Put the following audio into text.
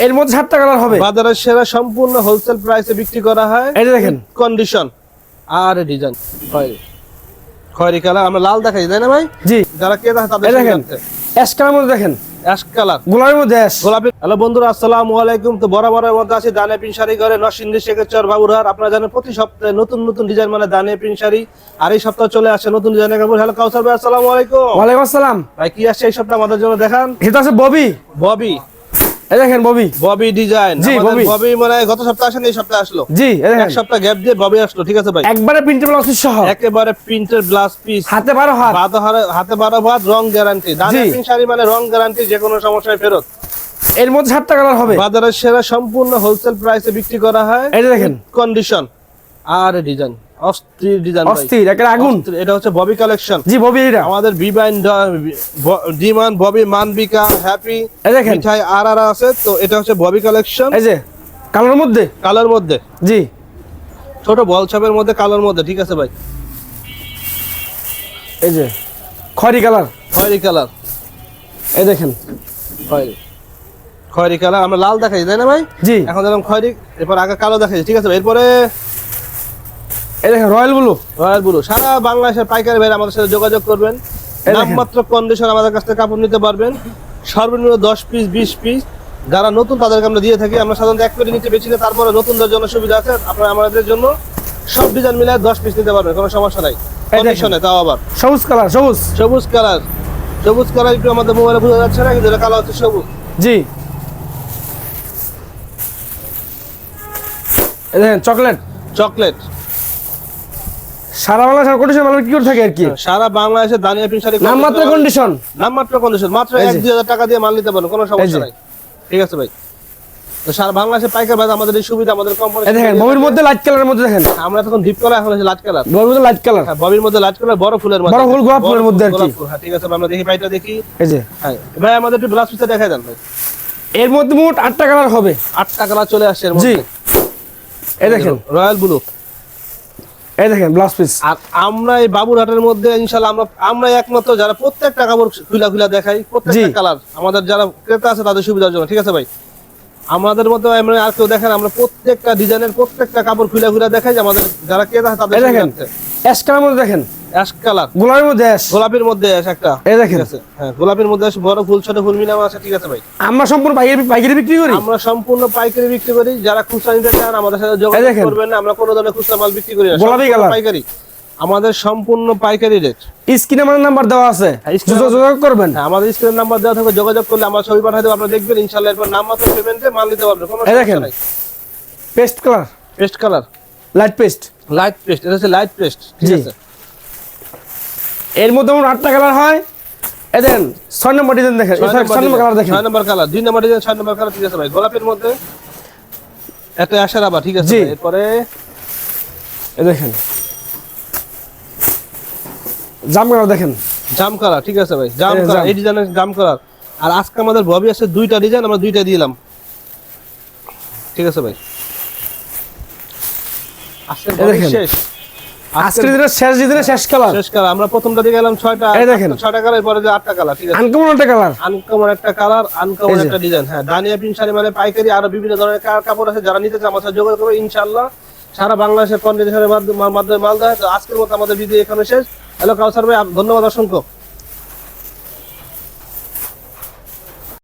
এর মধ্যে 7টা কালার হবে। বাজারের সেরা সম্পূর্ণ হোলসেল প্রাইসে বিক্রি করা হয়। এই যে দেখেন কন্ডিশন আর ডিজাইন খয়েরি কালার, আমরা লাল দেখাই তাই না ভাই? জি, যারা কে দেখে তাদের দেখেন অ্যাশ কালার মধ্যে দেখেন, অ্যাশ কালার গোলাপের মধ্যে অ্যাশ। গোলাপি। হ্যালো বন্ধুরা, আসসালামু আলাইকুম। তো বরাবরের মধ্যে আছে দানে প্রিন্ট শাড়ি ঘরে নরসিংদী শেখেরচর বাবুরহাট। আপনারা জানেন প্রতি সপ্তাহে নতুন নতুন ডিজাইন মানে দানে প্রিন্ট শাড়ি, আর এই সপ্তাহে চলে আসে নতুন ডিজাইনের কাপড়। হ্যালো কাউসার ভাই, আসসালামু আলাইকুম। ওয়ালাইকুম আসসালাম ভাই কি আসছে এই সপ্তাহে আমাদের জন্য দেখান? এটা আছে ববি। ববি, এই দেখেন ববি, ববি ডিজাইন। জি, ববি। ববি মানে গত সপ্তাহে আসেনি, এই সপ্তাহে আসলো। জি, এই দেখেন এক সপ্তাহ গ্যাপ দিয়ে ববি আসলো, ঠিক আছে ভাই? একবারে প্রিন্টেবল আছে সহ, একেবারে প্রিন্টের ব্লাউজ পিস, হাতে 12 হাত, হাতে 12 ভাত, রং গ্যারান্টি। দানে প্রিন্ট শাড়ি মানে রং গ্যারান্টি, যে কোনো সমস্যায় ফেরত। এর মধ্যে 7টা কালার হবে। বাজারের সেরা সম্পূর্ণ হোলসেল প্রাইসে বিক্রি করা হয়। এই যে দেখেন কন্ডিশন আর ডিজাইন, অস্থির ডিজাইন ভাই, অস্থির একের আগুন। অস্থির। এটা হচ্ছে ববি কালেকশন। জি ববি, এটা আমাদের ডিমান্ড ববি, মানবিকা, হ্যাপি, এই দেখেন মিঠাই আর আছে। তো এটা হচ্ছে ববি কালেকশন। এই যে কালার মধ্যে, কালার মধ্যে, জি ছোট বল ছাপের মধ্যে, কালার মধ্যে, ঠিক আছে ভাই? এই যে খয়েরি কালার, খয়েরি কালার, এই দেখেন খয়েরি কালার, আমরা লাল দেখাই তাই না ভাই? জি, এখন দেখলাম খয়েরি, এরপর আগে কালো দেখাই, ঠিক আছে ভাই? এরপরে এই দেখেন রয়্যাল ব্লু। Royal blue. সারা বাংলাদেশের পাইকারি ভাই আমাদের সাথে যোগাযোগ করবেন। এই দেখেন। নামমাত্র কন্ডিশন আমাদের কাছ থেকে কাপড় নিতে পারবেন। সর্বনিম্ন 10 পিস 20 পিস। যারা নতুন তাদেরকে আমরা দিয়ে থাকি। আমরা সাধারণত 1 কোটি নিচে বেশি না, তারপরে নতুনদের জন্য সুবিধা আছে। আপনারা আমাদের জন্য সব ডিজাইন মিলায় 10 পিস নিতে পারবেন, কোনো সমস্যা নাই। কন্ডিশনে তাও আবার সবুজ কালার, সবুজ সবুজ কালার। সবুজ কালার একটু আমাদের মোবাইলে বোঝা যাচ্ছে না, কিন্তু এটা কালার হচ্ছে সবুজ। জি, এই দেখেন চকলেট। চকলেট। সারা বাংলা সারা কন্ডিশন মাল কি করে থাকে আর কি। সারা বাংলাদেশে দানিয়া প্রিন্ট শাড়ি নামমাত্র কন্ডিশন, নামমাত্র কন্ডিশন, মাত্র এই যে। 1-2 হাজার টাকা দিয়ে মাল নিতে পারবেন, কোনো সমস্যা নাই, ঠিক আছে ভাই? তো সারা বাংলাদেশে পাইকার ভাই আমাদের এই সুবিধা, আমাদের কোম্পানি। এই দেখেন ববির মধ্যে লাইট কালারের মধ্যে দেখেন, আমরা তখন ডিপ কালার, এখন হচ্ছে লাইট কালার। ববির মধ্যে লাইট কালার, হ্যাঁ, ববির মধ্যে লাইট কালার, বড় ফুলের মধ্যে, বড় ফুল, গোলাপ ফুলের মধ্যে আর কি। গোলাপ ফুল, হ্যাঁ ঠিক আছে ভাই, আমরা দেখি পাইটা দেখি। এই যে হ্যাঁ ভাই, আমাদের একটু ব্লাউজ পিসটা দেখাই দেন ভাই। এর মধ্যে মোট 8টা কালার হবে। 8টা কালার চলে আসছে এর জি, মধ্যে। এই দেখেন রয়্যাল ব্লু। এই দেখেন ব্লাউজ পিস। আর আমরা এই বাবুরহাটের মধ্যে ইনশাআল্লাহ আমরা একমাত্র যারা প্রত্যেকটা কাপড় খুলা দেখাই, প্রত্যেকটা কালার আমাদের যারা ক্রেতা আছে তাদের সুবিধার জন্য, ঠিক আছে ভাই? আমাদের মতো আমরা আর কেউ দেখেন, আমরা প্রত্যেকটা ডিজাইনের প্রত্যেকটা কাপড় খুলা দেখাই, যে আমাদের যারা ক্রেতা আছে তাদের এই দেখেন সুবিধার্থে। অ্যাশ কালার মধ্যে দেখেন, অ্যাশ কালার, গোলাপের মধ্যে অ্যাশ, গোলাপের মধ্যে অ্যাশ একটা, এই দেখেন। ঠিক আছে? হ্যাঁ, গোলাপের মধ্যে বড় ফুল, ছোট ফুল মিলানো আছে, ঠিক আছে ভাই? আমরা সম্পূর্ণ পাইকারি বিক্রি করি। আমরা সম্পূর্ণ পাইকারি বিক্রি করি। যারা খুচরা নিতে চান আমাদের সাথে যোগাযোগ করবেন। আমরা কোনো ধরনের খুচরা মাল বিক্রি করি না, গোলাপি কালার পাইকারি। আমাদের সম্পূর্ণ পাইকারি রেট। স্ক্রিনে আমার নাম্বার দেওয়া আছে, যোগাযোগ করবেন। হ্যাঁ, আমাদের স্ক্রিনের নাম্বার দেওয়া থাকবে, যোগাযোগ করলে আমরা ছবি পাঠিয়ে দেবো, আপনারা দেখবেন ইনশাআল্লাহ। এরপর নামমাত্র পেমেন্টে মাল নিতে পারবেন, কোনো সমস্যা নাই। Paste colour, paste colour, light paste, light paste, এটা হচ্ছে লাইট পেস্ট, ঠিক আছে? এর মধ্যে মোট 8টা কালার হয়। এই দেখেন 6 নম্বর ডিজাইন দেখেন, 6 নম্বর কালার দেখেন, 6 নম্বর কালার, 2 নম্বর ডিজাইন, 6 নম্বর কালার, ঠিক আছে ভাই? গোলাপের মধ্যে একটা আশার আবার, ঠিক আছে? এরপরে এই দেখেন জাম কালার দেখেন, জাম কালার, ঠিক আছে ভাই? জাম কালার, এই ডিজাইনের জাম কালার। আর আজকে আমাদের ববি আছে 2টা ডিজাইন, আমরা 2টা দিলাম, ঠিক আছে ভাই? আজকে ববি শেষ, আজকের দিনের শেষ দিনের শেষ কালার, শেষ কালার। আমরা প্রথমটা দিয়ে গেলাম 6টা, এই দেখেন 6টা কালার, পরে যে 8টা কালার, ঠিক আছে? আনকমন একটা কালার, আনকমন একটা কালার, আনকমন একটা ডিজাইন। হ্যাঁ, দানিয়া প্রিন্ট শাড়ি মানে পাইকারি। আরো বিভিন্ন ধরনের কাপড় আছে, যারা নিতে চান আমার সাথে যোগাযোগ করবে ইনশাআল্লাহ। সারা বাংলাদেশের কন্ডিশনের মাধ্যমে মাল দেয়। তো আজকের মতো আমাদের ভিডিও এখানে শেষ। হ্যালো কাউসার ভাই, ধন্যবাদ অসংখ্য।